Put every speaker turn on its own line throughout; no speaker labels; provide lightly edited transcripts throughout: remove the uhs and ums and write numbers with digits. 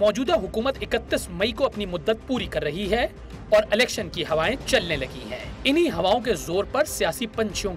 मौजूदा हुकूमत 31 मई को अपनी मुद्दत पूरी कर रही है और इलेक्शन की हवाएं चलने लगी हैं। इन्हीं हवाओं के जोर पर सियासी पंछियों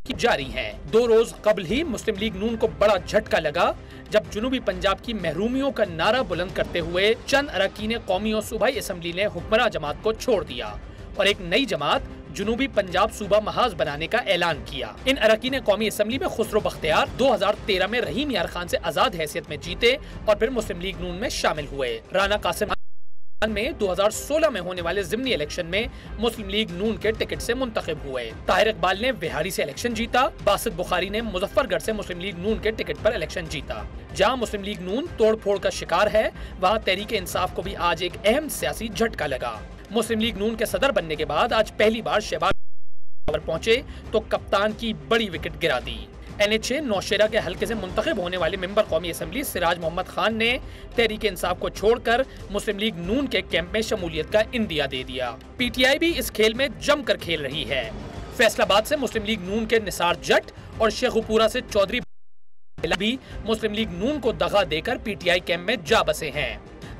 की जारी हैं। 2 रोज कबल ही मुस्लिम लीग नून को बड़ा झटका लगा जब जुनूबी पंजाब की महरूमियों का नारा बुलंद करते हुए चंद अरकान कौमी और सूबाई असम्बली ने हुक्मरान जमात को छोड़ दिया और एक नई जमात जुनूबी पंजाब सूबा महाज बनाने का ऐलान किया। इन अरकान कौमी असम्बली में खुसरो बख्तियार 2013 में रहीम यार खान से आजाद हैसियत में जीते और फिर मुस्लिम लीग नून में शामिल हुए। राना कासिम में 2016 में होने वाले ज़िमनी इलेक्शन में मुस्लिम लीग नून के टिकट से मुंतखब हुए। ताहिर इकबाल ने बिहारी से इलेक्शन जीता। बासित बुखारी ने मुजफ्फरगढ़ से मुस्लिम लीग नून के टिकट पर इलेक्शन जीता। जहां मुस्लिम लीग नून तोड़ फोड़ का शिकार है, वहां तहरीक इंसाफ को भी आज एक अहम सियासी झटका लगा। मुस्लिम लीग नून के सदर बनने के बाद आज पहली बार शहबाज पहुंचे तो कप्तान की बड़ी विकेट गिरा दी। NH नौशेरा के हल्के से मुंतखब होने वाले मेंबर कौमी असम्बली सिराज मोहम्मद खान ने तहरीक इंसाफ को छोड़कर मुस्लिम लीग नून के कैंप में शमूलियत का इंदिया दे दिया। PTI भी इस खेल में जमकर खेल रही है। फैसलाबाद से मुस्लिम लीग नून के निसार जट और शेखुपुरा से चौधरी भी मुस्लिम लीग नून को दगा देकर PTI कैंप में जा बसे हैं।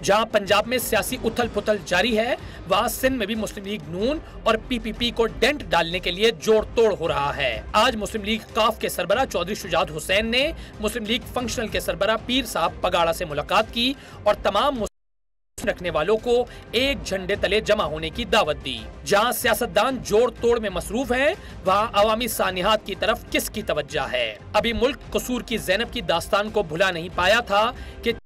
जहां पंजाब में सियासी उथल पुथल जारी है, वहां सिंध में भी मुस्लिम लीग नून और PPP को डेंट डालने के लिए जोड़ तोड़ हो रहा है। आज मुस्लिम लीग काफ के सरबरा चौधरी शुजात हुसैन ने मुस्लिम लीग फंक्शनल के सरबरा पीर साहब पगाड़ा से मुलाकात की और तमाम मुस्लिम रखने वालों को एक झंडे तले जमा होने की दावत दी। जहां सियासतदान जोड़ तोड़ में मसरूफ हैं, वहां अवामी सानिहात की तरफ किसकी तवज्जो है? अभी मुल्क कसूर की ज़ैनब की दास्तान को भुला नहीं पाया था कि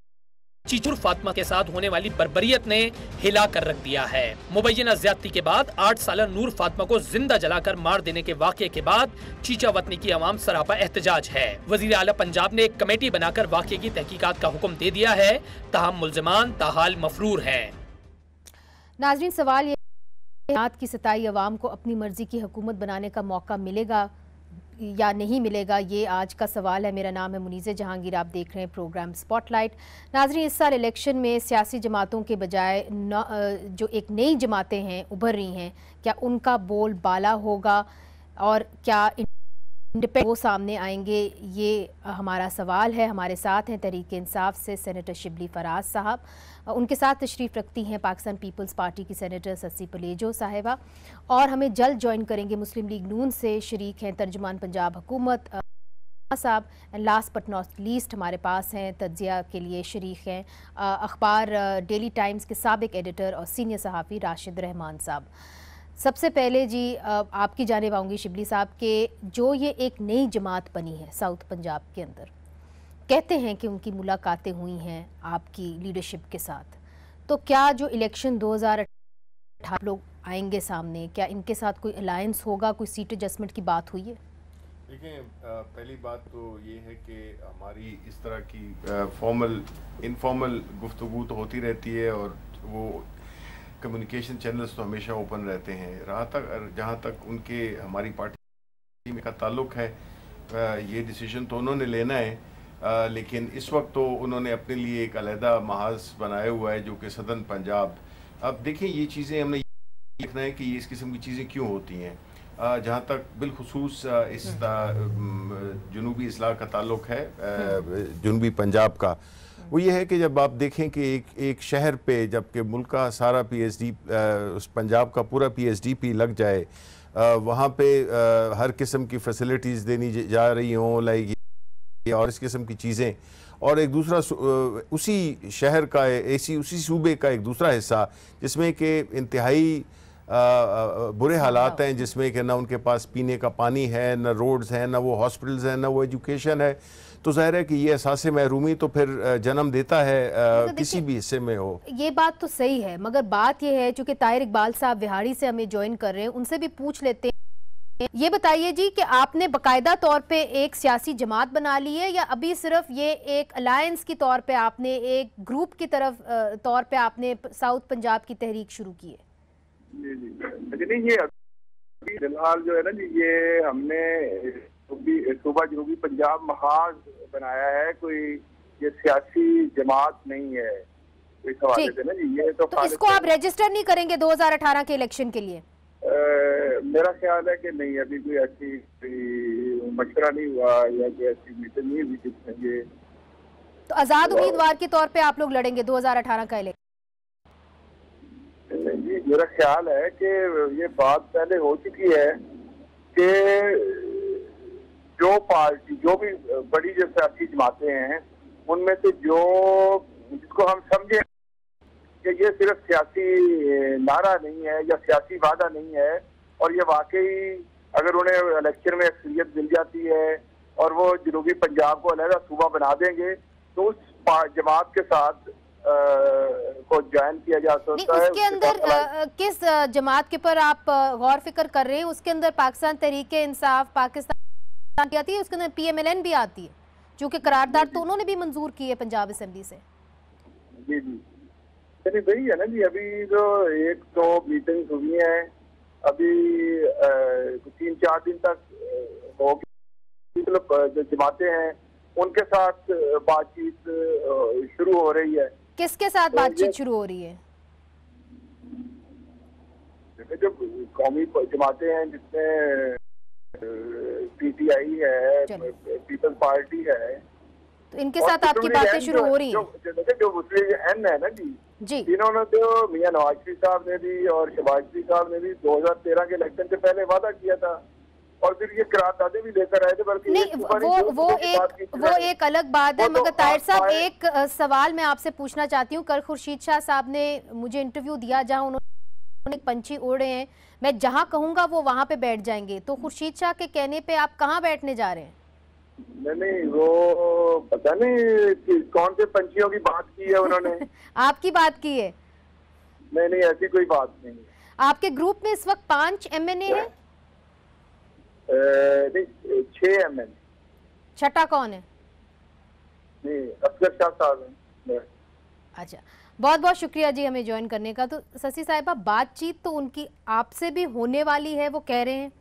चीचुर फातिमा के साथ होने वाली बर्बरियत ने हिला कर रख दिया है। मुबैना ज्यादती के बाद 8 साल नूर फातिमा को जिंदा जलाकर मार देने के वाक़े के बाद चीचा वतनी की आवाम सरापा एहतजाज है। वजीर आला पंजाब ने एक कमेटी बनाकर वाक़े की तहकीकात का हुक्म दे दिया है, ताहम मुल्ज़िमान ताहाल मफरूर हैं।
नाज़रीन, सवाल ये की सताई अवाम को अपनी मर्जी की हुकूमत बनाने का मौका मिलेगा या नहीं मिलेगा, ये आज का सवाल है। मेरा नाम है मुनीज़े जहांगीर, आप देख रहे हैं प्रोग्राम स्पॉटलाइट। नाज़रीन, इस साल इलेक्शन में सियासी जमातों के बजाय जो एक नई जमातें हैं उभर रही हैं, क्या उनका बोल बाला होगा और क्या इंडिपेंडेंट वो सामने आएंगे, ये हमारा सवाल है। हमारे साथ हैं तहरीक इंसाफ से सेनेटर शिबली फराज साहब, उनके साथ तशरीफ़ रखती हैं पाकिस्तान पीपल्स पार्टी की सेनेटर सस्सी पलेजो साहिबा, और हमें जल्द ज्वाइन करेंगे मुस्लिम लीग नून से शरीक हैं तर्जुमान पंजाब हुकूमत साहब। And last but not least हमारे पास हैं तज्जिया के लिए शरीक हैं अखबार डेली टाइम्स के साबिक एडिटर और सीनियर सहाफ़ी राशिद रहमान साहब। सबसे पहले जी आपकी जानिब आऊँगी शिबली साहब के जो ये एक नई जमात बनी है साउथ पंजाब के अंदर, कहते हैं कि उनकी मुलाकातें हुई हैं आपकी लीडरशिप के साथ, तो क्या जो इलेक्शन 2018 लोग आएंगे सामने, क्या इनके साथ कोई अलायंस होगा, कोई सीट एडजस्टमेंट की बात हुई है?
देखिए, पहली बात तो ये है कि हमारी इस तरह की फॉर्मल इनफॉर्मल गुफ्तगू तो होती रहती है और वो कम्युनिकेशन चैनल्स तो हमेशा ओपन रहते हैं। जहाँ तक उनके हमारी पार्टी में का ताल्लुक है, ये डिसीजन तो उन्होंने लेना है, लेकिन इस वक्त तो उन्होंने अपने लिए एक अलहदा महाज बनाया हुआ है जो कि सदर्न पंजाब। अब देखिए, ये चीज़ें हमने देखना है कि ये इस किस्म की चीज़ें क्यों होती हैं। जहाँ तक बिलखुसूस इस जनूबी इस्लाह का ताल्लुक है, जनूबी पंजाब का, वो ये है कि जब आप देखें कि एक शहर पे जबकि मुल्क का सारा PhD उस पंजाब का पूरा PhDP लग जाए, वहाँ पे हर किस्म की फैसिलिटीज़ देनी जा रही हों, लाइक और इस किस्म की चीज़ें, और एक दूसरा उसी शहर का उसी सूबे का एक दूसरा हिस्सा जिसमें कि इंतहाई बुरे हालात हैं, जिसमें कि ना उनके पास पीने का पानी है, ना रोड्स हैं, ना वो हॉस्पिटल्स हैं, ना वो एजुकेशन है, तो ज़ाहिर है कि ये एहसास महरूमी तो फिर जन्म देता है किसी भी हिस्से में हो। ये
बात तो सही है, मगर बात ये है चूँकि ताहिर इकबाल साहब बिहारी से हमें ज्वाइन कर रहे हैं, उनसे भी पूछ लेते हैं। ये बताइए जी कि आपने बाकायदा तौर पे एक सियासी जमात बना ली है या अभी सिर्फ ये एक अलायंस की तौर पे आपने एक ग्रुप की तरफ तौर पे आपने साउथ पंजाब की तहरीक शुरू की है?
नहीं, ये फिलहाल जो है ना जी, ये हमने सूबा जनूबी पंजाब महाज बनाया है, कोई ये सियासी जमात नहीं है कोई सवाल है ना जी। ये तो
इसको आप रजिस्टर नहीं करेंगे 2018 के इलेक्शन के लिए?
मेरा ख्याल है कि नहीं, अभी कोई ऐसी मशवरा नहीं हुआ या कोई ऐसी मीटिंग नहीं हुई जिसमें ये
तो आजाद उम्मीदवार के तौर पे आप लोग लड़ेंगे 2018 का इलेक्शन?
जी, मेरा ख्याल है कि ये बात पहले हो चुकी है कि जो पार्टी, जो भी बड़ी जो सियासी जमातें हैं, उनमें से जो जिसको हम समझे कि ये सिर्फ सियासी नारा नहीं है या सियासी वादा नहीं है, और ये वाकई अगर उन्हें इलेक्शन में अक्सरियत मिल जाती है और वो जनूबी पंजाब को अलहदा सूबा बना देंगे, तो उस जमात के साथ को ज्वाइन किया जा सकता है।
उसके अंदर किस जमात के पर आप गौर फिक्र कर रहे हैं? उसके अंदर पाकिस्तान तहरीके इंसाफ पाकिस्तान की आती है, उसके अंदर PMLN भी आती है, जो कि करारदाद तो उन्होंने भी मंजूर की है पंजाब असेंबली से।
जी जी, चलिए वही है ना जी, अभी जो 1-2 मीटिंग्स हुई हैं, अभी 3-4 दिन तक होगी, मतलब जो जमातें हैं उनके साथ बातचीत शुरू हो रही है।
किसके साथ बातचीत शुरू हो रही है?
जो कौमी जमातें हैं, जिसमें PTI है, पीपल्स पार्टी है,
तो इनके साथ आपकी बातें शुरू हो रही हैं?
जो मुस्लिम N है ना जी, इन्होंने तो मियां नवाज शरीफ साहब ने भी और शहबाज शरीफ साहब ने भी 2013 के इलेक्शन से पहले वादा किया था, और फिर ये करारदादे भी लेकर आए थे। बल्कि
नहीं, वो एक अलग बात है, मगर ताहिर साहब एक सवाल मैं आपसे पूछना चाहती हूँ। कल खुर्शीद शाह साहब ने मुझे इंटरव्यू दिया जहाँ उन्होंने पंछी उड़े हैं, मैं जहाँ कहूँगा वो वहाँ पे बैठ जाएंगे, तो खुर्शीद शाह के कहने पे आप कहाँ बैठने जा रहे हैं?
नहीं, वो पता नहीं कौन से पंछियों की बात की है उन्होंने।
आपकी बात की है?
नहीं, ऐसी कोई बात नहीं।
आपके ग्रुप में इस वक्त 5 MNA है?
नहीं, 6 MNA।
छठा कौन है?
नहीं, अफजल शाह साहब हैं।
अच्छा, बहुत बहुत शुक्रिया जी हमें ज्वाइन करने का। तो शशि साहिबा, बातचीत तो उनकी आपसे भी होने वाली है, वो कह रहे हैं,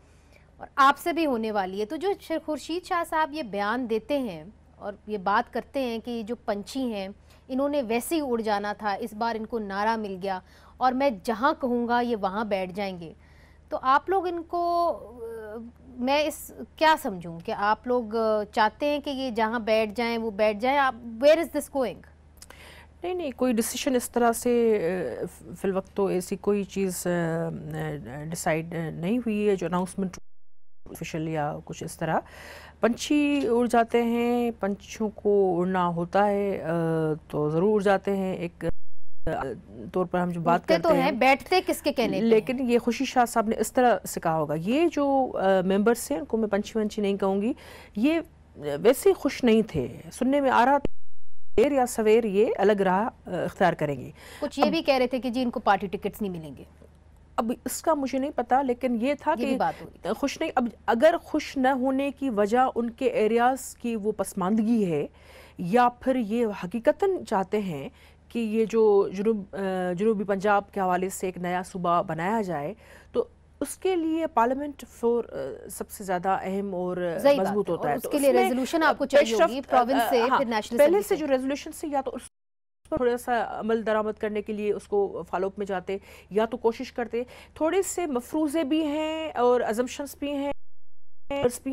और आपसे भी होने वाली है। तो जो खुर्शीद शाह साहब ये बयान देते हैं और ये बात करते हैं कि जो पंछी हैं इन्होंने वैसे ही उड़ जाना था, इस बार इनको नारा मिल गया और मैं जहाँ कहूँगा ये वहाँ बैठ जाएंगे, तो आप लोग इनको मैं इस क्या समझूं कि आप लोग चाहते हैं कि ये जहाँ बैठ जाएं वो बैठ जाएं? आप वेयर इज दिस गोइंग?
नहीं, कोई डिसीजन इस तरह से फिलवक्त तो ऐसी कोई चीज़ डिसाइड नहीं हुई है जो अनाउंसमेंट ऑफिशियल या कुछ इस तरह। पंछी उड़ जाते हैं, पंछियों को उड़ना होता है तो ज़रूर उड़ जाते हैं। एक तौर पर हम जो बात करते हैं,
बैठते किसके कहने पे?
लेकिन ये खुर्शीद शाह साहब ने इस तरह से कहा होगा। ये जो मेंबर्स हैं उनको मैं पंछी नहीं कहूँगी, ये वैसे खुश नहीं थे। सुनने में आ रहा देर या सवेर ये अलग राह इख्तियार करेंगे।
कुछ ये भी कह रहे थे कि जी इनको पार्टी टिकट्स नहीं मिलेंगे।
अब इसका मुझे नहीं पता, लेकिन ये था कि खुश नहीं। अब अगर खुश न होने की वजह उनके एरियाज़ की वो पसमानदगी है, या फिर ये हकीकतन चाहते हैं कि ये जो जुनूबी पंजाब के हवाले से एक नया सूबा बनाया जाए, तो उसके लिए पार्लियामेंट फ्लोर सबसे ज़्यादा अहम और मजबूत होता है।
उसके लिए रेजोल्यूशन आपको चाहिए होगी प्रोविंस से, फिर नेशनल
पहले से जो रेजोल्यूशन से या तो उस पर थोड़ा सा अमल दरामद करने के लिए उसको फॉलोअप में जाते, या तो कोशिश करते। थोड़े से मफरूज़े भी हैं और अजम्पशंस भी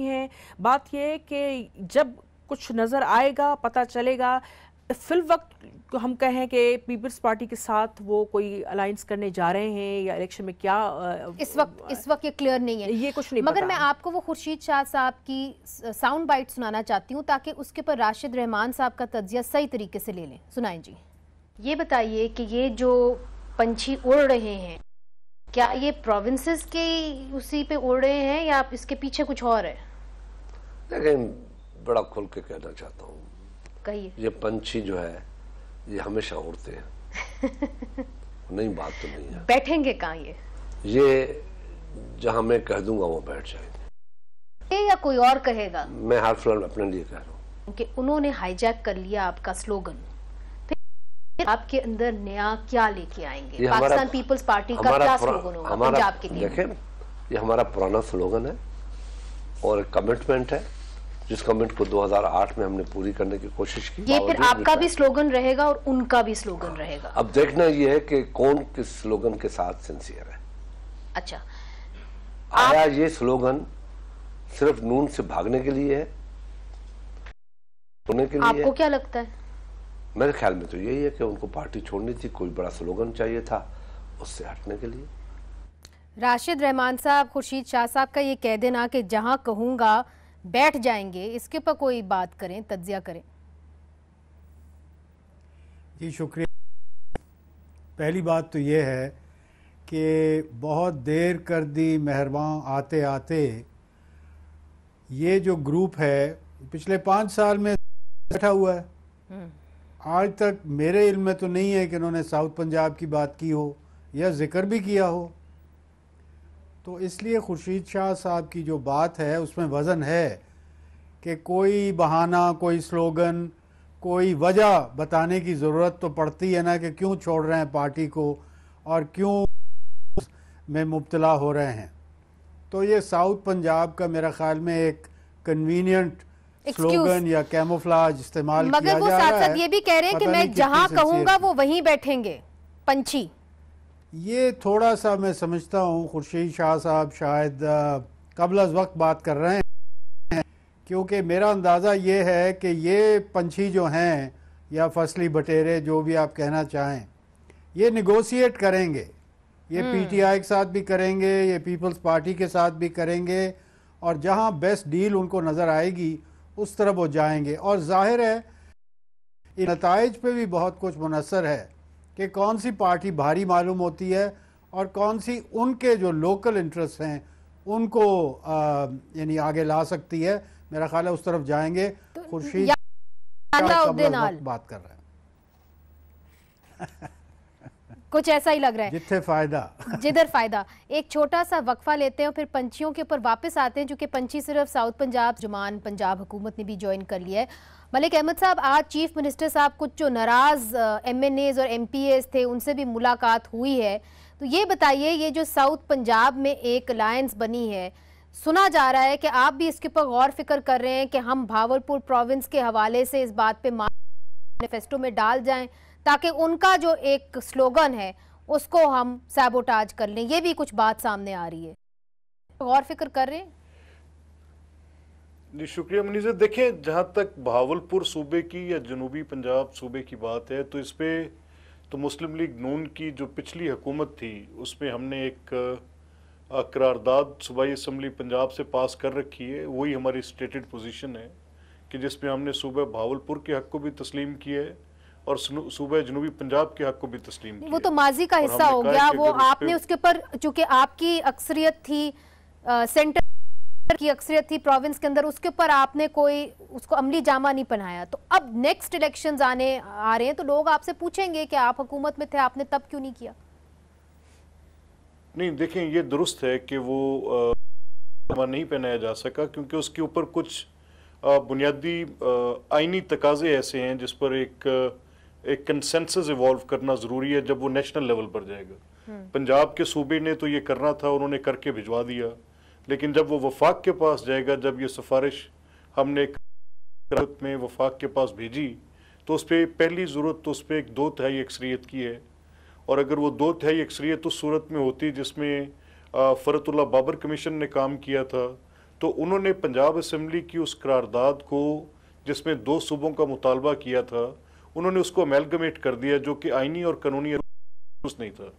हैं। बात यह है कि जब कुछ नज़र आएगा, पता चलेगा। फिल वक्त हम कहें कि पीपल्स पार्टी के साथ वो कोई अलायंस करने जा रहे हैं या इलेक्शन में क्या,
इस वक्त ये क्लियर नहीं है,
ये कुछ नहीं
मगर
पता।
मैं आपको वो खुर्शीद शाह साहब की साउंड बाइट सुनाना चाहती हूँ ताकि उसके पर राशिद रहमान साहब का तज्जिया सही तरीके से ले लें। सुनाएं जी। ये बताइए कि ये जो पंछी उड़ रहे हैं, क्या ये प्रोविंसेस के उसी पे उड़ रहे हैं या इसके पीछे कुछ और है?
लेकिन बड़ा खुल के कहना चाहता हूँ,
कहिए।
ये पंछी जो है ये हमेशा उड़ते हैं। नई बात तो नहीं है।
बैठेंगे कहाँ
ये जहाँ मैं कह दूंगा वो बैठ जाएंगे।
या कोई और कहेगा?
मैं हर फिलहाल अपने लिए कह रहा हूँ
कि उन्होंने हाईजैक कर लिया आपका स्लोगन, फिर आपके अंदर नया क्या लेके आएंगे? पाकिस्तान पीपल्स पार्टी का क्या स्लोगन होगा पंजाब के लिए?
देखें, ये हमारा पुराना स्लोगन है और एक कमिटमेंट है, जिस कमिटमेंट को 2008 में हमने पूरी करने की कोशिश की।
ये फिर आपका भी स्लोगन रहेगा और उनका भी स्लोगन रहेगा।
अब देखना ये है कि कौन किस स्लोगन के साथ सिंसियर है।
अच्छा,
आया ये स्लोगन सिर्फ नून से भागने के लिए है, होने के लिए?
आपको क्या लगता है?
मेरे ख्याल में तो यही है कि उनको पार्टी छोड़नी थी, कोई बड़ा स्लोगन चाहिए था उससे हटने के लिए।
राशिद रहमान साहब, खुर्शीद शाह साहब का ये कह देना कि जहां कहूंगा बैठ जाएंगे, इसके ऊपर कोई बात करें, तज्जिया करें।
जी शुक्रिया। पहली बात तो ये है कि बहुत देर कर दी मेहरबान आते आते, ये जो ग्रुप है पिछले 5 साल में बैठा हुआ है। आज तक मेरे इल्म में तो नहीं है कि इन्होंने साउथ पंजाब की बात की हो या जिक्र भी किया हो। तो इसलिए खुर्शीद शाह साहब की जो बात है उसमें वज़न है कि कोई बहाना, कोई स्लोगन, कोई वजह बताने की ज़रूरत तो पड़ती है ना कि क्यों छोड़ रहे हैं पार्टी को और क्यों में मुब्तला हो रहे हैं। तो ये साउथ पंजाब का मेरा ख्याल में एक कन्वीनियंट स्लोगन या कैमोफ्लाज इस्तेमाल किया जा रहा है।
मगर वो साथ-साथ ये भी कह रहे हैं कि मैं जहां कहूंगा वो वहीं बैठेंगे पंछी। ये
थोड़ा सा मैं समझता हूँ खुर्शीद शाह साहब शायद कबल अज़ वक्त बात कर रहे हैं, क्योंकि मेरा अंदाज़ा ये है कि ये पंछी जो हैं या फसली बटेरे जो भी आप कहना चाहें, ये निगोशिएट करेंगे। ये पीटीआई के साथ भी करेंगे, ये पीपल्स पार्टी के साथ भी करेंगे, और जहां बेस्ट डील उनको नज़र आएगी उस तरफ वो जाएंगे। और जाहिर है इन नताइज पे भी बहुत कुछ मुनसर है कि कौन सी पार्टी भारी मालूम होती है और कौन सी उनके जो लोकल इंटरेस्ट हैं उनको यानी आगे ला सकती है। मेरा ख्याल है उस तरफ जाएंगे। खुर्शीद बात कर रहे हैं
कुछ ऐसा ही लग रहा है,
जिथे फायदा
जिधर फायदा। एक छोटा सा वक्फा लेते हैं और फिर पंछियों के ऊपर वापस आते हैं, क्योंकि पंछी सिर्फ साउथ पंजाब, जुमान पंजाब हुकूमत ने भी ज्वाइन कर लिया है। मलिक अहमद साहब, आज चीफ मिनिस्टर साहब कुछ जो नाराज MNAs और MPAs थे उनसे भी मुलाकात हुई है, तो ये बताइए ये जो साउथ पंजाब में एक अलायंस बनी है, सुना जा रहा है कि आप भी इसके ऊपर गौर फिक्र कर रहे हैं कि हम भावलपुर प्रोविंस के हवाले से इस बात पे मैनिफेस्टो में डाल जाएं ताकि उनका जो एक स्लोगन है उसको हम सैबोटाज कर लें। ये भी कुछ बात सामने आ रही है, गौर फिक्र कर रहे हैं?
जी शुक्रिया मुनीज़ा। देखें, जहाँ तक भावलपुर सूबे की या जनूबी पंजाब सूबे की बात है तो इस पर तो मुस्लिम लीग नून की जो पिछली हुकूमत थी उसमें हमने एक करारदाद सूबाई असम्बली पंजाब से पास कर रखी है। वही हमारी स्टेटेड पोजीशन है कि जिसमें हमने सूबा भावलपुर के हक को भी तस्लीम किया है और सूबा जनूबी पंजाब के हक को भी तस्लीम किया।
वो तो माजी का हिस्सा हो गया, वो आपने उसके ऊपर, चूंकि आपकी अक्सरियत थी, सेंटर की अक्सरियत थी प्रोविंस के अंदर, उसके ऊपर आपने कोई उसको अमली जामा नहीं पहनाया। तो अब नेक्स्ट इलेक्शंस आ रहे हैं तो लोग आपसे पूछेंगे कि आप हुकूमत में थे, आपने तब क्यों नहीं किया?
नहीं, देखें, ये दुरुस्त है कि वो नहीं पहनाया जा सका क्योंकि उसके ऊपर कुछ बुनियादी आईनी तकाजे ऐसे हैं जिस पर एक कंसेंसस इवॉल्व करना ज़रूरी है जब वो नेशनल लेवल पर जाएगा। पंजाब के सूबे ने तो ये करना था, उन्होंने करके भिजवा दिया, लेकिन जब वो वफाक के पास जाएगा, जब ये सिफारिश हमने में वफाक के पास भेजी तो उस पर पहली ज़रूरत तो उस पर एक 2/3 अक्सरियत की है। और अगर वो 2/3 अक्सरियत उस सूरत में होती जिसमें फ़रतुल्लाह बाबर कमीशन ने काम किया था, तो उन्होंने पंजाब असम्बली की उस करारदाद को जिसमें 2 सूबों का मुतालबा किया था, उन्होंने उसको अमेलगमेट कर दिया जो कि आइनी और कानूनी नहीं था।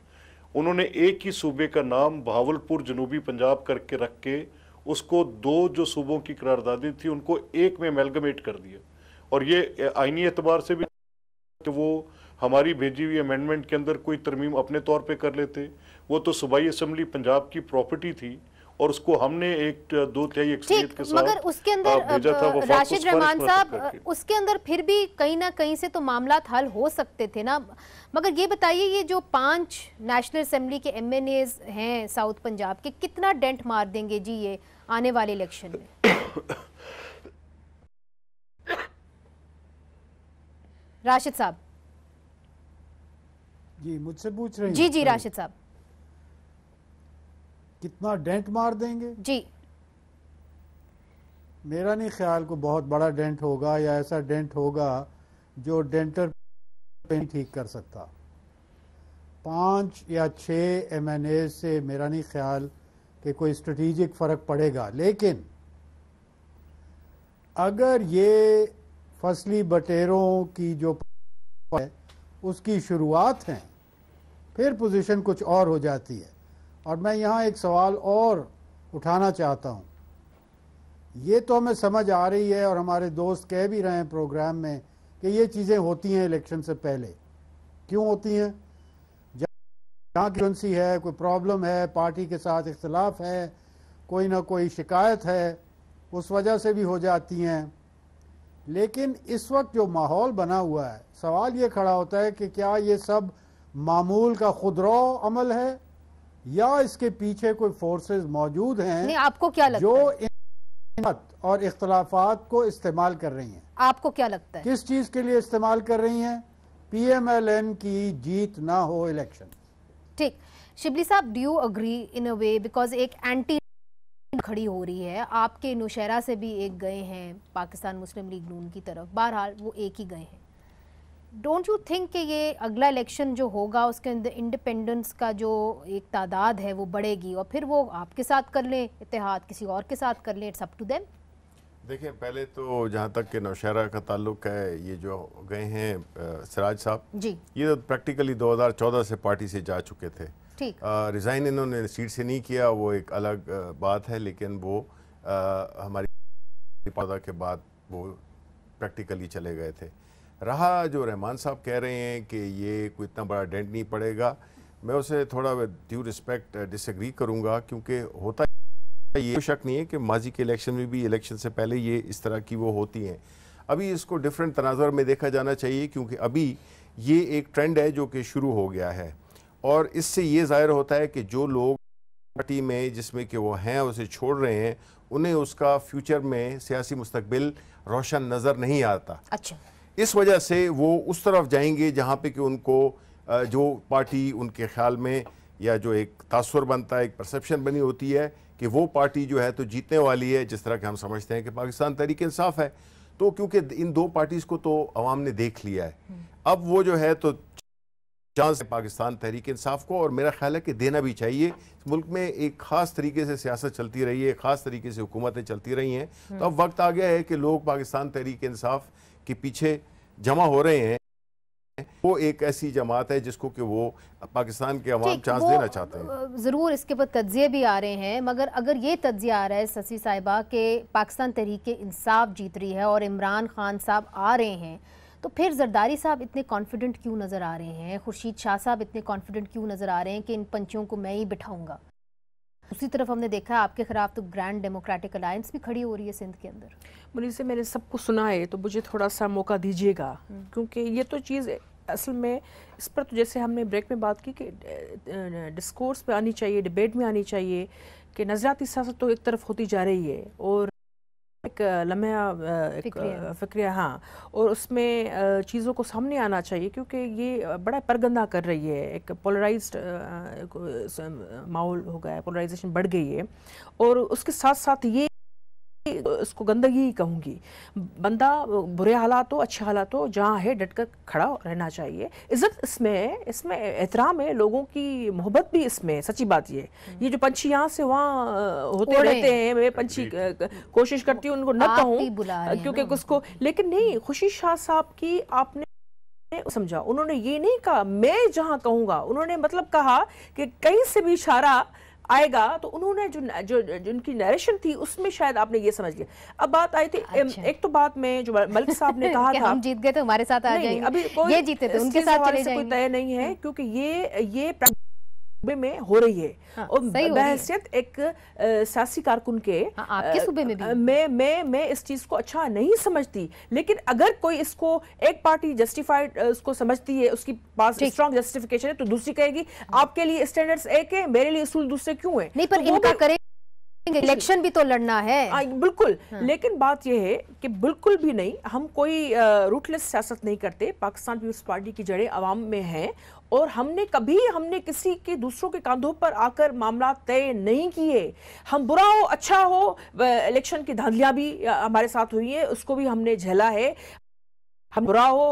उन्होंने एक ही सूबे का नाम भावलपुर जनूबी पंजाब करके रख के उसको 2 जो सूबों की करारदादी थी उनको एक में अमेलगमेट कर दिया। और ये आइनी एतबार से भी तो वो हमारी भेजी हुई अमेंडमेंट के अंदर कोई तरमीम अपने तौर पे कर लेते, वो तो सूबाई असम्बली पंजाब की प्रॉपर्टी थी और उसको हमने एक 2/3 अक्सरियत के साथ
मगर उसके अंदर राशिद रहमान साहब, उसके अंदर फिर भी कहीं ना कहीं से तो मामला हल हो सकते थे ना। मगर ये बताइए, ये जो 5 नेशनल असेंबली के MNAs हैं साउथ पंजाब के, कितना डेंट मार देंगे जी ये आने वाले इलेक्शन में? राशिद साहब
जी मुझसे पूछ रहे हैं?
जी जी राशिद साहब, कितना
डेंट मार देंगे?
जी
मेरा नहीं ख्याल को बहुत बड़ा डेंट होगा या ऐसा डेंट होगा जो डेंटर नहीं ठीक कर सकता। 5 या 6 MNAs से मेरा नहीं ख्याल कि कोई स्ट्रेटेजिक फ़र्क पड़ेगा। लेकिन अगर ये फसली बटेरों की जो है उसकी शुरुआत है, फिर पोजीशन कुछ और हो जाती है। और मैं यहाँ एक सवाल और उठाना चाहता हूँ। ये तो हमें समझ आ रही है और हमारे दोस्त कह भी रहे हैं प्रोग्राम में कि ये चीज़ें होती हैं इलेक्शन से पहले। क्यों होती हैं? जहाँ कंस्टिट्यूएंसी है, कोई प्रॉब्लम है, पार्टी के साथ इख्तलाफ है, कोई ना कोई शिकायत है, उस वजह से भी हो जाती हैं। लेकिन इस वक्त जो माहौल बना हुआ है, सवाल ये खड़ा होता है कि क्या ये सब मामूल का खुदरौ अमल है या इसके पीछे कोई फोर्सेस मौजूद हैं?
नहीं, आपको क्या लगता
जो
है?
और इख्तलाफात को इस्तेमाल कर रही हैं?
आपको क्या लगता है
किस चीज के लिए इस्तेमाल कर रही हैं? PMLN की जीत ना हो इलेक्शन।
ठीक, शिबली साहब, do you agree in a way, because एक एंटी खड़ी हो रही है, आपके नौशहरा से भी एक गए हैं पाकिस्तान मुस्लिम लीग नून की तरफ, बहरहाल वो एक ही गए हैं। डोंट यू थिंक कि ये अगला इलेक्शन जो होगा उसके अंदर इंडिपेंडेंस का जो एक तादाद है वो बढ़ेगी और फिर वो आपके साथ कर लें इत्तेहाद, किसी और के साथ कर लें, इट्स अप टू देम?
देखिए, पहले तो जहाँ तक के नौशहरा का ताल्लुक है, ये जो गए हैं सिराज साहब जी, ये तो प्रैक्टिकली 2014 से पार्टी से जा चुके थे। ठीक, रिज़ाइन इन्होंने सीट से नहीं किया, वो एक अलग बात है, लेकिन वो हमारी पौधा के बाद वो प्रैक्टिकली चले गए थे। रहा जो रहमान साहब कह रहे हैं कि ये कोई इतना बड़ा डेंट नहीं पड़ेगा, मैं उसे थोड़ा ड्यू रिस्पेक्ट डिसएग्री करूँगा, क्योंकि होता ये शक नहीं है कि माजी के इलेक्शन में भी इलेक्शन से पहले ये इस तरह की वो होती हैं। अभी इसको डिफरेंट तनाज़ुर में देखा जाना चाहिए, क्योंकि अभी ये एक ट्रेंड है जो कि शुरू हो गया है और इससे ये ज़ाहिर होता है कि जो लोग पार्टी में जिसमें कि वो हैं उसे छोड़ रहे हैं, उन्हें उसका फ्यूचर में सियासी मुस्तकबिल रोशन नज़र नहीं आता। अच्छा, इस वजह से वो उस तरफ जाएंगे जहाँ पे कि उनको जो पार्टी उनके ख्याल में या जो एक तासुर बनता है, एक परसेप्शन बनी होती है कि वो पार्टी जो है तो जीतने वाली है, जिस तरह के हम समझते हैं कि पाकिस्तान तहरीक इंसाफ है। तो क्योंकि इन दो पार्टीज़ को तो अवाम ने देख लिया है, अब वो जो है तो चांस है पाकिस्तान तहरीक इंसाफ को, और मेरा ख्याल है कि देना भी चाहिए। मुल्क में एक ख़ास तरीके से सियासत चलती रही है, ख़ास तरीके से हुकूमतें चलती रही हैं, तो अब वक्त आ गया है कि लोग पाकिस्तान तहरीक इंसाफ के पीछे जमा हो रहे हैं। वो एक ऐसी जमात है जिसको कि वो पाकिस्तान के अवाम चांस देना चाहते हैं।
ज़रूर इसके ऊपर तज्जिए भी आ रहे हैं, मगर अगर ये तज्जिया आ रहा है ससी साहिबा के पाकिस्तान तहरीक इंसाफ जीत रही है और इमरान खान साहब आ रहे हैं, तो फिर जरदारी साहब इतने कॉन्फिडेंट क्यों नज़र आ रहे हैं, खुर्शीद शाह साहब इतने कॉन्फिडेंट क्यों नज़र आ रहे हैं कि इन पंचों को मैं ही बिठाऊंगा? उसी तरफ हमने देखा आपके खिलाफ तो ग्रैंड डेमोक्रेटिक अलायंस भी खड़ी हो रही है सिंध के अंदर। मुनीर से मैंने सबको सुना है, तो मुझे थोड़ा सा मौका दीजिएगा, क्योंकि ये तो चीज़ असल में इस पर तो जैसे हमने ब्रेक में बात की कि डिस्कोर्स पे आनी चाहिए, डिबेट में आनी चाहिए कि नज़रियाती सियासत तो एक तरफ होती जा रही है और एक लम्हा एक फ़िक्रिया, हाँ, और उसमें चीज़ों को सामने आना चाहिए, क्योंकि ये बड़ा परगंदा कर रही है, एक पोलराइज्ड माहौल हो गया है, पोलराइजेशन बढ़ गई है, और उसके साथ साथ ये इसको गंदगी ही कहूँगी। बंदा बुरे हालात हो अच्छे हालात हो जहाँ है डट कर खड़ा रहना चाहिए। इज्जत इसमें एहतराम है, लोगों की मोहब्बत भी इसमें, सच्ची बात ये जो पंछी यहाँ से वहाँ होते रहते हैं, मैं पंछी कोशिश करती हूँ उनको न कहूँ क्योंकि उसको, लेकिन नहीं, खुर्शीद शाह साहब की आपने समझा, उन्होंने ये नहीं कहा मैं जहाँ कहूँगा, उन्होंने मतलब कहा कि कहीं से भी इशारा आएगा, तो उन्होंने जो उनकी नरेशन थी उसमें शायद आपने ये समझ लिया। अब बात आई थी, अच्छा। एक तो बात में जो मलिक साहब ने कहा था हम जीत गए तो हमारे साथ आ जाएंगे,
अभी
ये जीते थे उनके साथ चले जाएंगे,
कोई तय नहीं है, क्योंकि ये में हो रही है। हाँ, और बहसियत एक सियासी कारकुन के,
हाँ, आपके सूबे में भी
मैं इस चीज को अच्छा नहीं समझती, लेकिन अगर कोई इसको एक पार्टी जस्टिफाइड उसको समझती है, उसकी पास स्ट्रॉन्ग जस्टिफिकेशन है, तो दूसरी कहेगी आपके लिए स्टैंडर्ड्स एक है, मेरे लिए उसूल दूसरे क्यों है?
नहीं, पर इनका करे इलेक्शन भी तो लड़ना है।
बिल्कुल, हाँ। लेकिन बात यह है कि बिल्कुल भी नहीं, हम कोई रूटलेस सियासत नहीं करते। पाकिस्तान पीपल्स पार्टी की जड़ें अवाम में हैं और हमने किसी के दूसरों के कंधों पर आकर मामला तय नहीं किए। हम बुरा हो अच्छा हो, इलेक्शन की धांधलियां भी हमारे साथ हुई है, उसको भी हमने झेला है।
हम बुरा हो,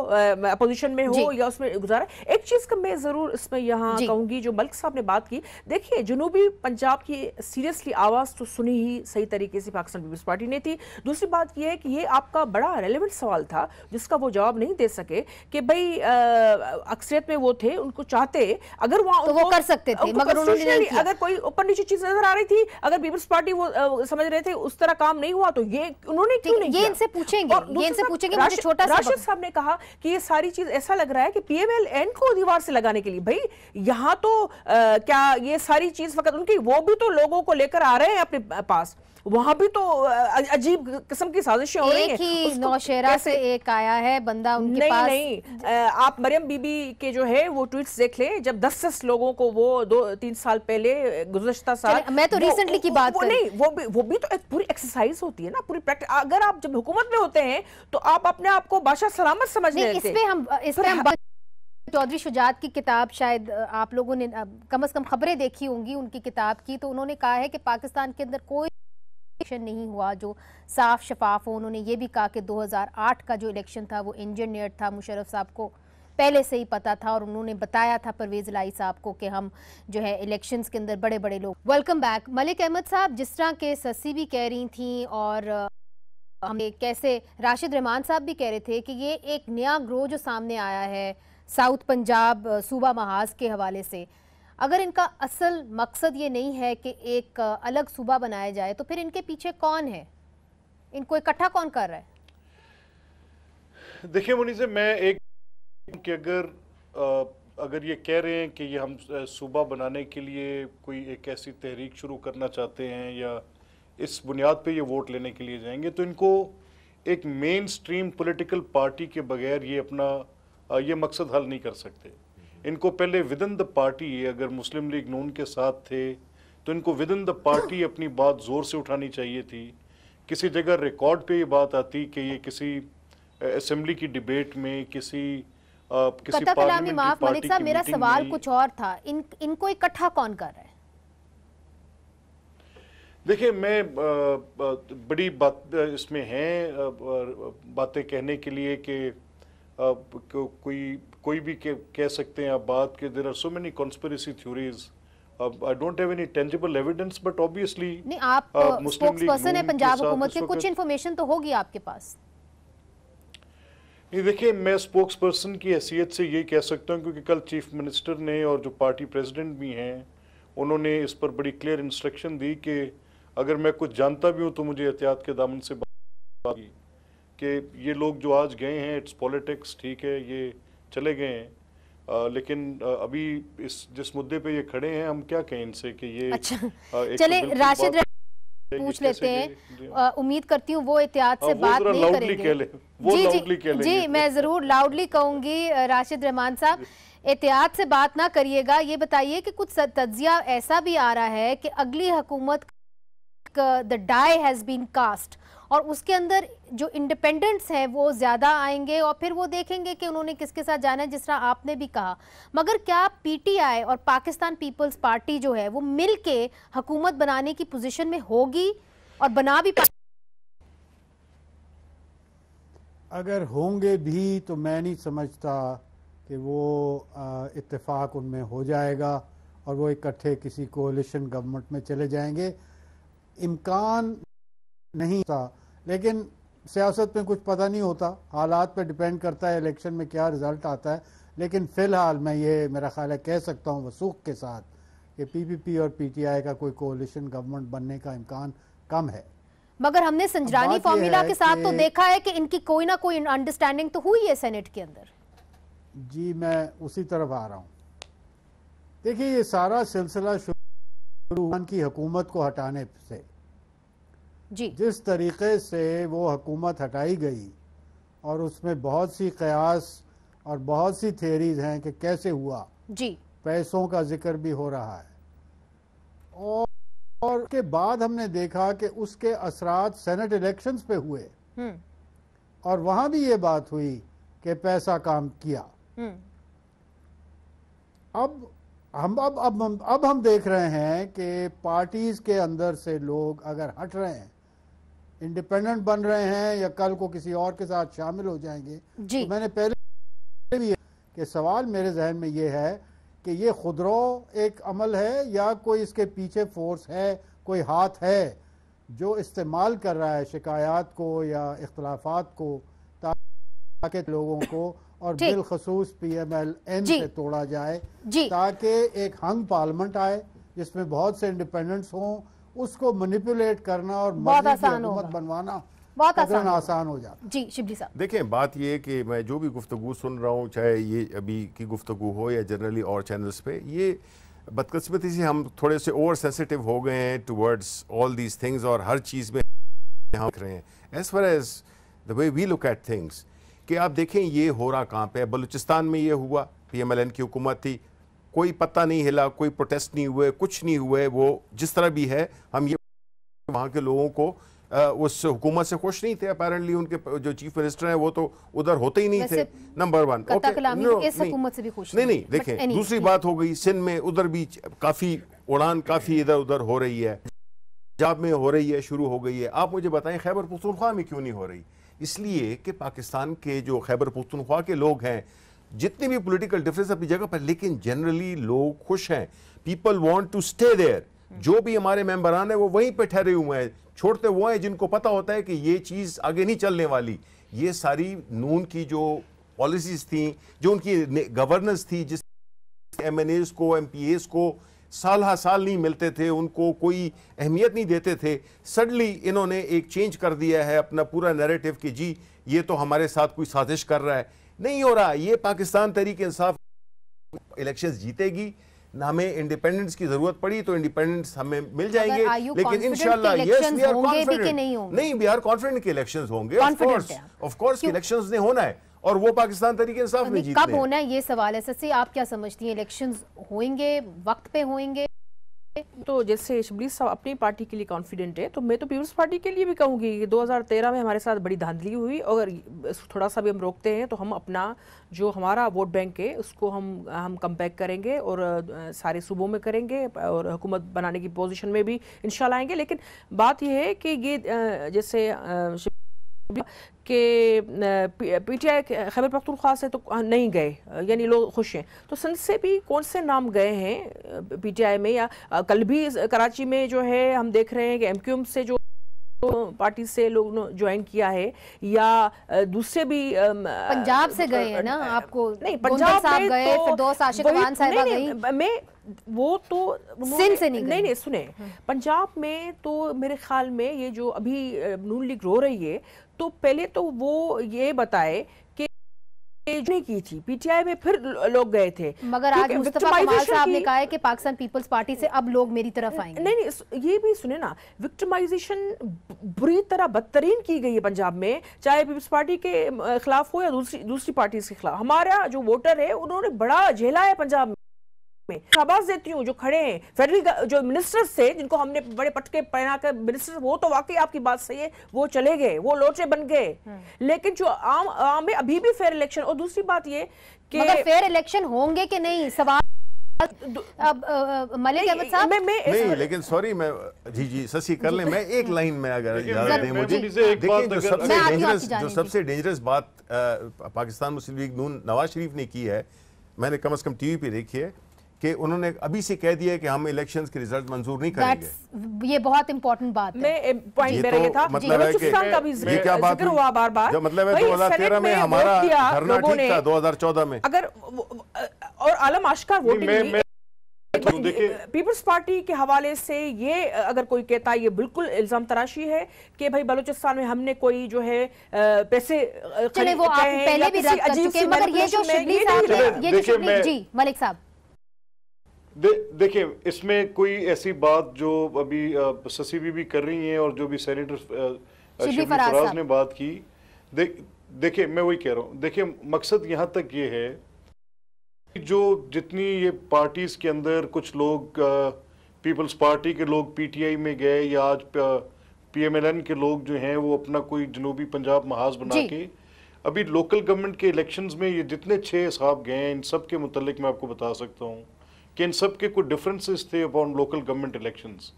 अपोजिशन में हो या उसमें गुजारा। एक चीज का मैं जरूर इसमें यहाँ कहूंगी, जो मलिक साहब ने बात की, देखिए जनूबी पंजाब की सीरियसली आवाज तो सुनी ही सही तरीके से पाकिस्तान पीपल्स पार्टी ने थी। दूसरी बात यह है कि ये आपका बड़ा रेलेवेंट सवाल था जिसका वो जवाब नहीं दे सके कि भाई अक्सरियत में वो थे, उनको चाहते अगर वहां
तो वो कर सकते थे, मगर उन्होंने नहीं किया।
अगर कोई ऊपर नीचे चीज नजर आ रही थी, अगर पीपल्स पार्टी वो समझ रहे थे उस तरह काम नहीं हुआ, तो ये उन्होंने क्यों नहीं किया?
ये इनसे पूछेंगे। मुझे छोटा सा
राशिद साहब ने कहा कि ये सारी चीज ऐसा लग रहा है कि पीएमएल-एन को दीवार से लगाने के लिए, भाई यहाँ तो क्या ये सारी चीज फकत उनकी, वो भी तो लोगों को लेकर आ रहे हैं अपने पास, वहां भी तो अजीब किस्म की साजिशें हो रही हैं।
एक ही नौशेरा से एक आया है बंदा उनके पास।
नहीं, आप मरियम बीबी के जो है वो ट्वीट्स देख लें, जब 10 लोगों को वो 2-3 साल पहले गुज़श्ता साल,
मैं तो रिसेंटली की बात कर रही
हूं, वो भी तो एक पूरी एक्सरसाइज होती है ना, पूरी प्रैक्टिस। अगर आप जब हुकूमत में होते हैं तो आप अपने आप को बादशाह सलामत समझने लगते हैं।
इसमें हम चौधरी शुजात की किताब, शायद आप लोगों ने कम से कम खबरें देखी होंगी उनकी किताब की, तो उन्होंने कहा है कि पाकिस्तान के अंदर कोई इलेक्शन नहीं हुआ जो साफ शफाफ हो। उन्होंने ये भी कहा कि 2008 का जो इलेक्शन था वो इंजीनियर्ड था, मुशर्रफ साहब को पहले से ही पता था, और उन्होंने बताया था परवेज इलाही साहब को कि हम जो है इलेक्शंस के अंदर बड़े बड़े लोग। वेलकम बैक मलिक अहमद साहब, जिस तरह के ससी भी कह रही थी और हमें कैसे राशिद रहमान साहब भी कह रहे थे कि ये एक नया ग्रोह जो सामने आया है साउथ पंजाब सूबा महाज के हवाले से, अगर इनका असल मकसद ये नहीं है कि एक अलग सूबा बनाया जाए, तो फिर इनके पीछे कौन है, इनको इकट्ठा कौन कर रहा है?
देखिए मुनीज़, मैं एक कि अगर ये कह रहे हैं कि ये हम सूबा बनाने के लिए कोई एक ऐसी तहरीक शुरू करना चाहते हैं या इस बुनियाद पे ये वोट लेने के लिए जाएंगे, तो इनको एक मेन स्ट्रीम पॉलिटिकल पार्टी के बगैर ये अपना ये मकसद हल नहीं कर सकते। इनको पहले विद इन द पार्टी, अगर मुस्लिम लीग नून के साथ थे तो इनको विद इन द पार्टी अपनी बात ज़ोर से उठानी चाहिए थी। किसी जगह रिकॉर्ड पे ये बात आती कि ये किसी असेंबली की डिबेट में किसी
पार्लियामेंट्री पार्टी मलिक साहब, मेरा सवाल कुछ और था, इनको इकट्ठा कौन कर रहा है?
देखिए, मैं बड़ी बात इसमें है बातें कहने के लिए कि कोई भी कह सकते हैं आप बात कि there are so many conspiracy theories. I don't have any tangible evidence, but obviously
नहीं, आप स्पोक्सपर्सन है पंजाब हुकूमत के, कुछ इन्फॉर्मेशन तो होगी आपके पास।
नहीं, देखिए, मैं स्पोक्स पर्सन की हैसियत से ये कह सकता हूँ क्योंकि कल चीफ मिनिस्टर ने और जो पार्टी प्रेसिडेंट भी हैं उन्होंने इस पर बड़ी क्लियर इंस्ट्रक्शन दी कि अगर मैं कुछ जानता भी हूँ तो मुझे एहतियात के दामन से बात की कि ये लोग जो आज गए हैं, इट्स पॉलिटिक्स, ठीक है, ये चले गए हैं, लेकिन अभी इस जिस मुद्दे पे ये खड़े हैं, हम क्या कहें इनसे कि ये
चले राशिद पूछ लेते हैं, उम्मीद करती हूँ वो एहतियात से बात नहीं करेंगे। जी, मैं जरूर लाउडली कहूंगी राशिद रहमान साहब, एहतियात से बात ना करिएगा। ये बताइए कि कुछ तज्जिया ऐसा भी आ रहा है कि अगली हुकूमत the die has been cast और उसके अंदर जो इंडिपेंडेंट्स हैं वो ज्यादा आएंगे और फिर वो देखेंगे कि उन्होंने किसके साथ जाना है, जिस तरह आपने भी कहा। मगर क्या पीटीआई और पाकिस्तान पीपल्स पार्टी जो है वो मिल के हुकूमत बनाने की पोजीशन में होगी और बना भी
अगर होंगे भी तो मैं नहीं समझता कि वो इत्तेफाक उनमें हो जाएगा और वो इकट्ठे किसी कोalition गवर्नमेंट में चले जाएंगे। इम्कान नहीं था, लेकिन सियासत में कुछ पता नहीं होता, हालात पे डिपेंड करता है इलेक्शन में क्या रिजल्ट आता है। लेकिन फ़िलहाल मैं ये मेरा ख्याल है कह सकता हूँ वसूख के साथ कि पीपीपी और पीटीआई का कोई कोalition गवर्नमेंट बनने का इम्कान कम है।
मगर हमने संजरानी फॉर्मूला के साथ तो देखा है कि इनकी कोई ना कोई अंडरस्टैंडिंग तो हुई है सेनेट के अंदर।
जी, मैं उसी तरफ आ रहा हूँ। देखिए, ये सारा सिलसिला शुरू की हुकूमत को हटाने से,
जी,
जिस तरीके से वो हुकूमत हटाई गई और उसमें बहुत सी कयास और बहुत सी थेरीज हैं कि कैसे हुआ,
जी,
पैसों का जिक्र भी हो रहा है और के बाद हमने देखा कि उसके असरात सेनेट इलेक्शंस पे हुए और वहां भी ये बात हुई कि पैसा काम किया। अब हम देख रहे हैं कि पार्टीज के अंदर से लोग अगर हट रहे हैं इंडिपेंडेंट बन रहे हैं या कल को किसी और के साथ शामिल हो जाएंगे।
जी।
तो मैंने पहले भी कि सवाल मेरे जहन में ये है कि ये खुदरो एक अमल है या कोई इसके पीछे फोर्स है, कोई हाथ है जो इस्तेमाल कर रहा है शिकायत को या इख्तलाफात को ताकि लोगों को और बिलखसूस PMLN से तोड़ा जाए, ताकि एक हंग पार्लियामेंट आए जिसमें बहुत से इंडिपेंडेंट्स हों, उसको मैनिपुलेट करना और मर्जी की हुकूमत बनवाना बहुत आसान हो जाता।
जी शिबली साहब,
देखें बात ये है कि मैं जो भी गुफ्तगू सुन रहा हूँ, चाहे ये अभी की गुफ्तगू हो या जनरली और चैनल्स पे, ये बदकिस्मती से हम थोड़े से ओवर सेंसिटिव हो गए हैं टुवर्ड्स ऑल दीज थिंग्स और हर चीज़ में हम देख रहे हैं। As far as the way we look at things कि आप देखें ये हो रहा कहाँ पे है। बलूचिस्तान में ये हुआ, PMLN की हुकूमत थी, कोई पत्ता नहीं हिला, कोई प्रोटेस्ट नहीं हुए, कुछ नहीं हुए। वो जिस तरह भी है, हम ये वहाँ के लोगों को उस हुकूमत से खुश नहीं थे। अपेरेंटली उनके जो चीफ मिनिस्टर हैं वो तो उधर होते ही नहीं थे, नंबर वन। नहीं, देखें दूसरी बात हो गई, सिंध में उधर भी काफ़ी उड़ान काफ़ी इधर उधर हो रही है, पंजाब में हो रही है, शुरू हो गई है। आप मुझे बताएं खैबर पख्तूनख्वा में क्यों नहीं हो रही? इसलिए कि पाकिस्तान के जो खैबर पख्तूनख्वा के लोग हैं, जितनी भी पॉलिटिकल डिफरेंस अपनी जगह पर, लेकिन जनरली लोग खुश हैं। People want to stay there. जो भी हमारे मेंबरान है वो वहीं पे ठहरे हुए हैं, छोड़ते वो हैं जिनको पता होता है कि ये चीज़ आगे नहीं चलने वाली। ये सारी नून की जो पॉलिसीज थी, जो उनकी गवर्नेंस थी, जिस MNAs को MPAs को साल हा साल नहीं मिलते थे, उनको कोई अहमियत नहीं देते थे, सडनली इन्होंने एक चेंज कर दिया है अपना पूरा नैरेटिव कि जी ये तो हमारे साथ कोई साजिश कर रहा है। नहीं हो रहा। ये पाकिस्तान तहरीक इंसाफ इलेक्शंस जीतेगी। हमें इंडिपेंडेंस की जरूरत पड़ी तो इंडिपेंडेंस हमें मिल जाएंगे, लेकिन इंशाल्लाह यस वी आर कॉन्फिडेंट। नहीं, वी आर कॉन्फिडेंट कि इलेक्शंस होंगे। ऑफ कोर्स इलेक्शंस ने होना है और वो पाकिस्तान तरीके इंसाफ में जीतने।
कब होना है ये सवाल है। सच्ची आप क्या समझती हैं, इलेक्शंस होंगे, वक्त पे होंगे?
तो जैसे शबली साहब अपनी पार्टी के लिए कॉन्फिडेंट है, तो मैं तो पीपल्स पार्टी के लिए भी कहूँगी कि 2013 में हमारे साथ बड़ी धांधली हुई, और थोड़ा सा भी हम रोकते हैं तो हम अपना जो हमारा वोट बैंक है उसको हम कम बैक करेंगे और सारे सूबों में करेंगे और हुकूमत बनाने की पोजीशन में भी इंशाल्लाह आएंगे। लेकिन बात यह है कि ये जैसे कि PTI खैबर पख्तूनख्वा से तो नहीं गए, यानी लोग खुश हैं, तो सिंध से भी कौन से नाम गए हैं PTI में? या कल भी कराची में जो है हम देख रहे हैं कि MQM से जो पार्टी से लोग ज्वाइन किया है, या दूसरे भी
पंजाब से गए हैं ना? आपको
नहीं, पंजाब
साहब गए, फिर दोस्त आशिक खान साहिबा गई,
मैं वो तो
सिंध से नहीं
सुने। पंजाब में तो मेरे ख्याल में ये जो अभी नून लीग रो रही है, तो पहले तो वो ये बताए कि नहीं की थी PTI में, फिर लोग गए थे।
मगर आज मुस्तफा कमाल साहब ने कहा है कि पाकिस्तान पीपल्स पार्टी से अब लोग मेरी तरफ आएंगे।
नहीं, ये भी सुने ना, विक्टिमाइजेशन बुरी तरह बदतरीन की गई है पंजाब में, चाहे पीपल्स पार्टी के खिलाफ हो या दूसरी पार्टी के खिलाफ। हमारा जो वोटर है उन्होंने बड़ा झेला है पंजाब में। शाबाश देती हूँ जो खड़े हैं फेडरल जो मिनिस्टर्स थे, जिनको हमने बड़े पटके पहना कर मिनिस्टर, वो तो वाकई आपकी बात सही है, वो चले गए, वो लोटे बन गए। लेकिन जो आम में अभी भी फेयर इलेक्शन, और दूसरी बात ये कि
मगर फेयर इलेक्शन होंगे कि नहीं, सवाल अब मलिक अहमद साहब
नहीं, लेकिन सॉरी मैं जी शशि कर ले, मैं एक लाइन में अगर इजाजत दें मुझे। देखिए जो सबसे डेंजरस बात पाकिस्तान मुस्लिम लीग नून नवाज शरीफ ने की है, मैंने कम से कम टीवी पे देखी है कि उन्होंने अभी से कह दिया है कि हम इलेक्शंस के रिजल्ट मंजूर नहीं करेंगे।
ये बहुत इंपॉर्टेंट बात है।
मैं पॉइंट मेरा ये था,
मतलब है कि ये क्या बात
हुआ बार-बार,
जो मतलब है 2013 में हमारा धरना ठीक था, 2014 में
अगर और आलम आश्कार वोटिंग पीपल्स पार्टी के हवाले से ये अगर कोई कहता है, ये बिल्कुल इल्जाम तराशी है कि भाई बलूचिस्तान में हमने कोई जो है पैसे,
चले वो आप पहले भी रद्द कर चुके, मगर ये जो शिबली साहब, ये जो शिबली जी मलिक साहब
देखिए, इसमें कोई ऐसी बात जो अभी शशि भी कर रही हैं और जो भी सेनेटर शिबली फराज ने बात की, देखिए मैं वही कह रहा हूँ। देखिए मकसद यहाँ तक ये है कि जो जितनी ये पार्टीज के अंदर कुछ लोग पीपल्स पार्टी के लोग PTI में गए, या आज PMLN के लोग जो हैं वो अपना कोई जनूबी पंजाब महाज बना के अभी लोकल गवर्नमेंट के इलेक्शंस में ये जितने 6 साहब गए हैं, इन सब के मुतालिक मैं आपको बता सकता हूँ कि इन सब के कुछ डिफरेंसेस थे अपॉन लोकल गवर्नमेंट इलेक्शंस।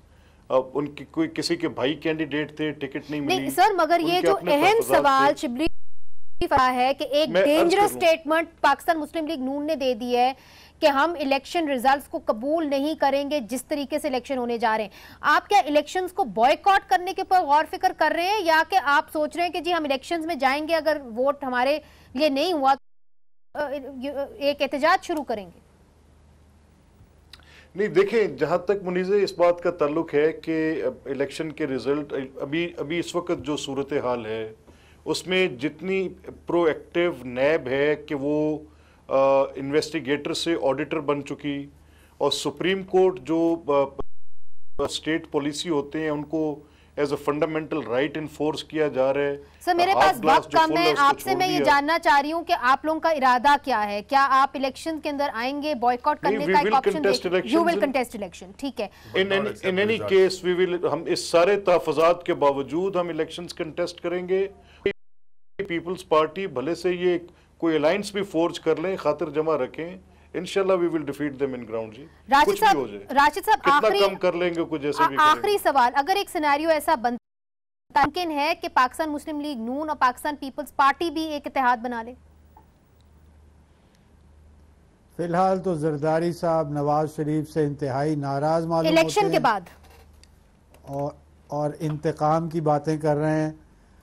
उनकी कोई किसी के भाई कैंडिडेट थे, टिकट नहीं मिली।
नहीं सर, मगर ये जो अहम सवाल शिबली है कि एक डेंजरस स्टेटमेंट पाकिस्तान मुस्लिम लीग नून ने दे दी है कि हम इलेक्शन रिजल्ट्स को कबूल नहीं करेंगे जिस तरीके से इलेक्शन होने जा रहे हैं। आप क्या इलेक्शंस को बॉयकॉट करने के ऊपर गौर फिक्र कर रहे हैं, या कि आप सोच रहे हैं कि जी हम इलेक्शंस में जाएंगे, अगर वोट हमारे लिए नहीं हुआ एक एहतजाज शुरू करेंगे?
नहीं, देखें, जहां तक मुनीज़े इस बात का ताल्लुक है कि इलेक्शन के रिजल्ट अभी इस वक्त जो सूरत हाल है उसमें जितनी प्रोएक्टिव नैब है कि वो इन्वेस्टिगेटर से ऑडिटर बन चुकी, और सुप्रीम कोर्ट जो स्टेट पॉलिसी होते हैं उनको as a fundamental right enforce किया जा रहा है।
सर मेरे पास वक्त कम है, आपसे मैं ये जानना चाह रही हूँ कि आप लोगों का इरादा क्या है? क्या आप इलेक्शन के अंदर आएंगे, बॉयकॉट करने का एक option? You will contest election, ठीक है।
In any case we will, हम इस सारे तहफ़्फ़ुज़ात के बावजूद हम इलेक्शंस कंटेस्ट करेंगे। पीपल्स पार्टी भले से ये कोई अलायंस भी फोर्ज कर लें, खातिर जमा रखें, इंशाल्लाह we will defeat them in ground जी।
राशिद साहब
कितना कम कर लेंगे, कुछ जैसे भी
आखिरी सवाल, अगर एक सिनेरियो ऐसा बनता मुमकिन है कि पाकिस्तान मुस्लिम लीग नून और पाकिस्तान पीपल्स पार्टी भी एक इत्तेहाद बना ले?
फिलहाल तो जरदारी साहब नवाज शरीफ से इंतहाई नाराज मालूम होते हैं
इलेक्शन के बाद,
और इंतकाम की बातें कर रहे हैं।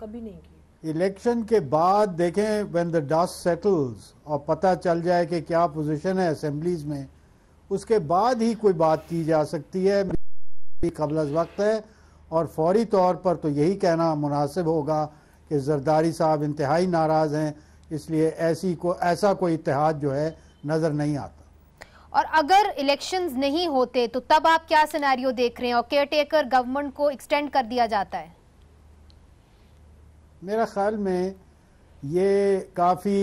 कभी नहीं की।
इलेक्शन के बाद देखें, व्हेन द डस्ट सेटल्स और पता चल जाए कि क्या पोजीशन है असेंबलीज में, उसके बाद ही कोई बात की जा सकती है। कबल वक्त है, और फौरी तौर पर तो यही कहना मुनासिब होगा कि जरदारी साहब इंतहाई नाराज़ हैं, इसलिए ऐसा कोई इत्तेहाद जो है नज़र नहीं आता।
और अगर इलेक्शंस नहीं होते तो तब आप क्या सिनेरियो देख रहे हैं, और केयरटेकर गवर्नमेंट को एक्सटेंड कर दिया जाता है?
मेरा ख्याल में ये काफ़ी